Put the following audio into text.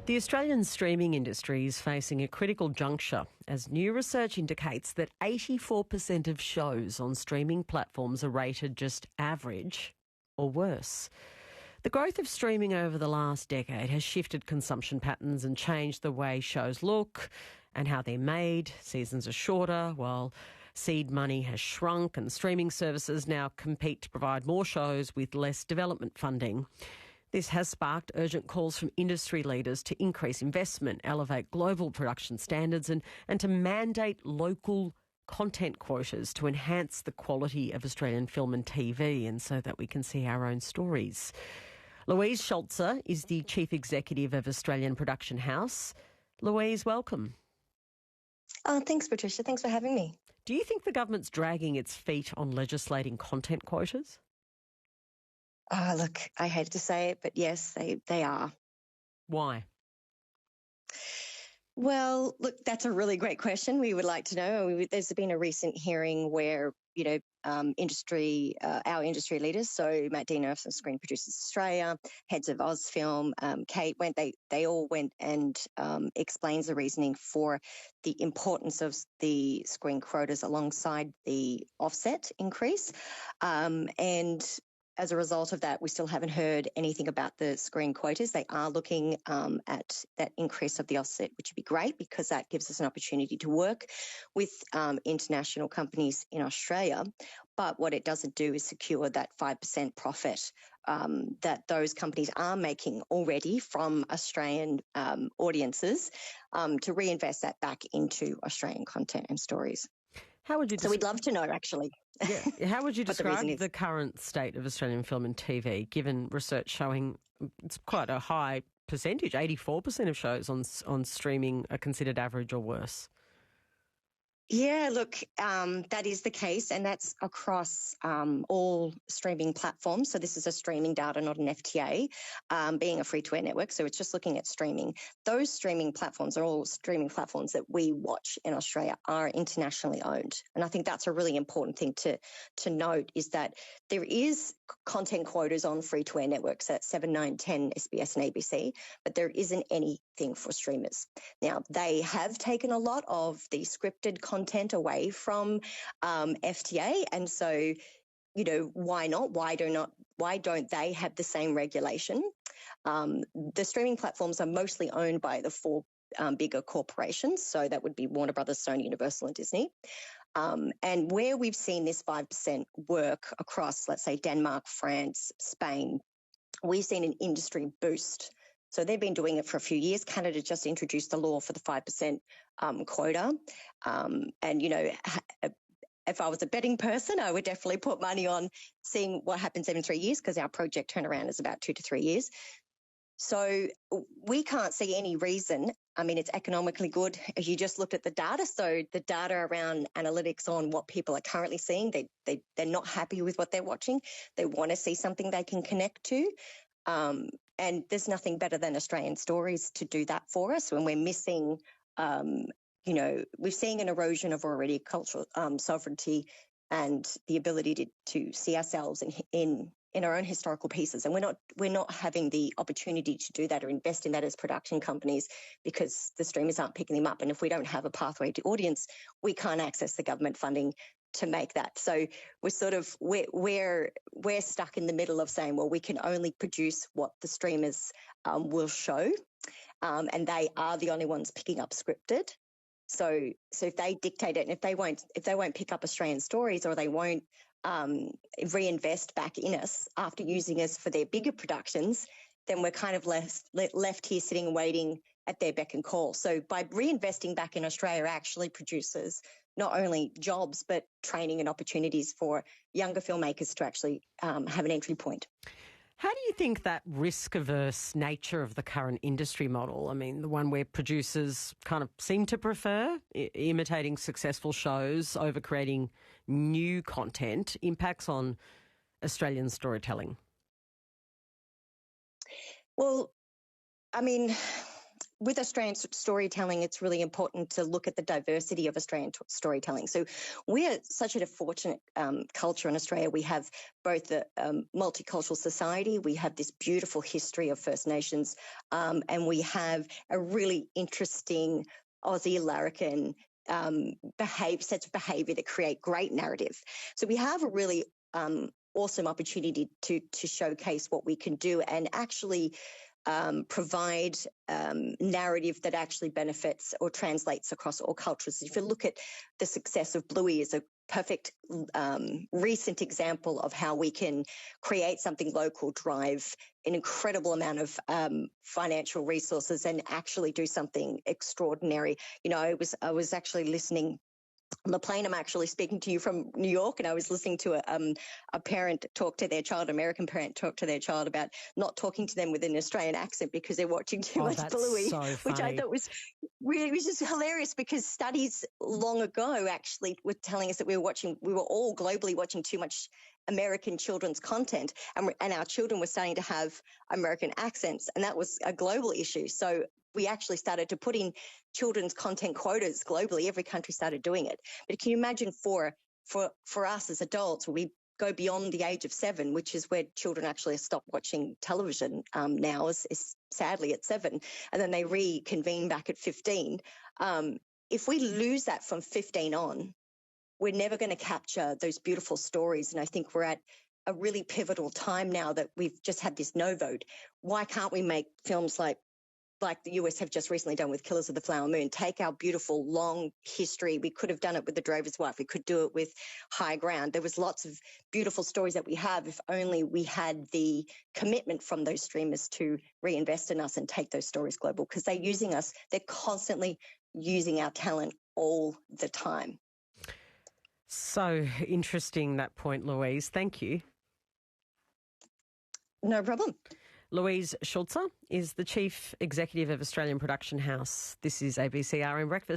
The Australian streaming industry is facing a critical juncture as new research indicates that 84% of shows on streaming platforms are rated just average or worse. The growth of streaming over the last decade has shifted consumption patterns and changed the way shows look and how they're made. Seasons are shorter, while seed money has shrunk, and streaming services now compete to provide more shows with less development funding. This has sparked urgent calls from industry leaders to increase investment, elevate global production standards and to mandate local content quotas to enhance the quality of Australian film and TV, and so that we can see our own stories. Louise Schultze is the Chief Executive of Australian Production House. Louise, welcome. Oh, thanks, Patricia. Thanks for having me. Do you think the government's dragging its feet on legislating content quotas? Look, I hate to say it, but yes, they are. Why? Well, look, that's a really great question. We would like to know. There's been a recent hearing where, our industry leaders, so Matt Dino from Screen Producers Australia, heads of Ozfilm, Kate they all went and explains the reasoning for the importance of the screen quotas alongside the offset increase. And as a result of that, we still haven't heard anything about the screen quotas. They are looking at that increase of the offset, which would be great because that gives us an opportunity to work with international companies in Australia. But what it doesn't do is secure that 5% profit that those companies are making already from Australian audiences to reinvest that back into Australian content and stories. How would you? So we'd love to know, actually. Yeah. How would you describe the current state of Australian film and TV, given research showing it's quite a high percentage, 84% of shows on streaming are considered average or worse? Yeah, look, that is the case, and that's across all streaming platforms. So this is a streaming data, not an FTA, being a free-to-air network. So it's just looking at streaming. Those streaming platforms are all streaming platforms that we watch in Australia are internationally owned. And I think that's a really important thing to note is that there is content quotas on free-to-air networks at 7, 9, 10, SBS and ABC, but there isn't anything for streamers. Now, they have taken a lot of the scripted content away from FTA, and so why not? Why don't they have the same regulation? The streaming platforms are mostly owned by the four bigger corporations, so that would be Warner Brothers, Sony, Universal, and Disney. And where we've seen this 5% work across, let's say, Denmark, France, Spain, we've seen an industry boost. So they've been doing it for a few years. Canada just introduced a law for the 5% quota. And, if I was a betting person, I would definitely put money on seeing what happens every 3 years because our project turnaround is about 2 to 3 years. So we can't see any reason. I mean, it's economically good. You just looked at the data. So the data around analytics on what people are currently seeing, they're not happy with what they're watching. They want to see something they can connect to. And there's nothing better than Australian stories to do that for us when we're missing, we're seeing an erosion of already cultural sovereignty and the ability to see ourselves in our own historical pieces. And we're not having the opportunity to do that or invest in that as production companies because the streamers aren't picking them up. And if we don't have a pathway to audience, we can't access the government funding to make that. So we're stuck in the middle of saying, well, we can only produce what the streamers will show, and they are the only ones picking up scripted. So if they dictate it, and if they won't pick up Australian stories, or they won't reinvest back in us after using us for their bigger productions, then we're kind of left here sitting and waiting at their beck and call. So by reinvesting back in Australia actually produces not only jobs, but training and opportunities for younger filmmakers to actually have an entry point. How do you think that risk-averse nature of the current industry model, I mean, the one where producers kind of seem to prefer imitating successful shows over creating new content, impacts on Australian storytelling? Well, I mean, with Australian storytelling, it's really important to look at the diversity of Australian storytelling. So we're such a fortunate culture in Australia. We have both the multicultural society, we have this beautiful history of First Nations, and we have a really interesting Aussie larrikin sets of behaviour that create great narrative. So we have a really awesome opportunity to showcase what we can do and actually provide narrative that actually benefits or translates across all cultures. If you look at the success of Bluey as a perfect recent example of how we can create something local, drive an incredible amount of financial resources and actually do something extraordinary. You know, I was actually listening on the plane. I'm actually speaking to you from New York, and I was listening to a parent talk to their child, American parent talk to their child about not talking to them with an Australian accent because they're watching too much Bluey, so which I thought was just hilarious because studies long ago actually were telling us that we were all globally watching too much American children's content, and our children were starting to have American accents, and that was a global issue. So we actually started to put in children's content quotas globally. Every country started doing it. But can you imagine for us as adults, we go beyond the age of 7, which is where children actually stop watching television now, is sadly at 7, and then they reconvene back at 15. If we lose that from 15 on, we're never going to capture those beautiful stories. And I think we're at a really pivotal time now that we've just had this no vote. Why can't we make films like the US have just recently done with Killers of the Flower Moon, take our beautiful long history? We could have done it with The Drover's Wife. We could do it with High Ground. There was lots of beautiful stories that we have if only we had the commitment from those streamers to reinvest in us and take those stories global, because they're using us. They're constantly using our talent all the time. So interesting, that point, Louise. Thank you. No problem. Louise Schultze is the Chief Executive of Australian Production House. This is ABC RN Breakfast.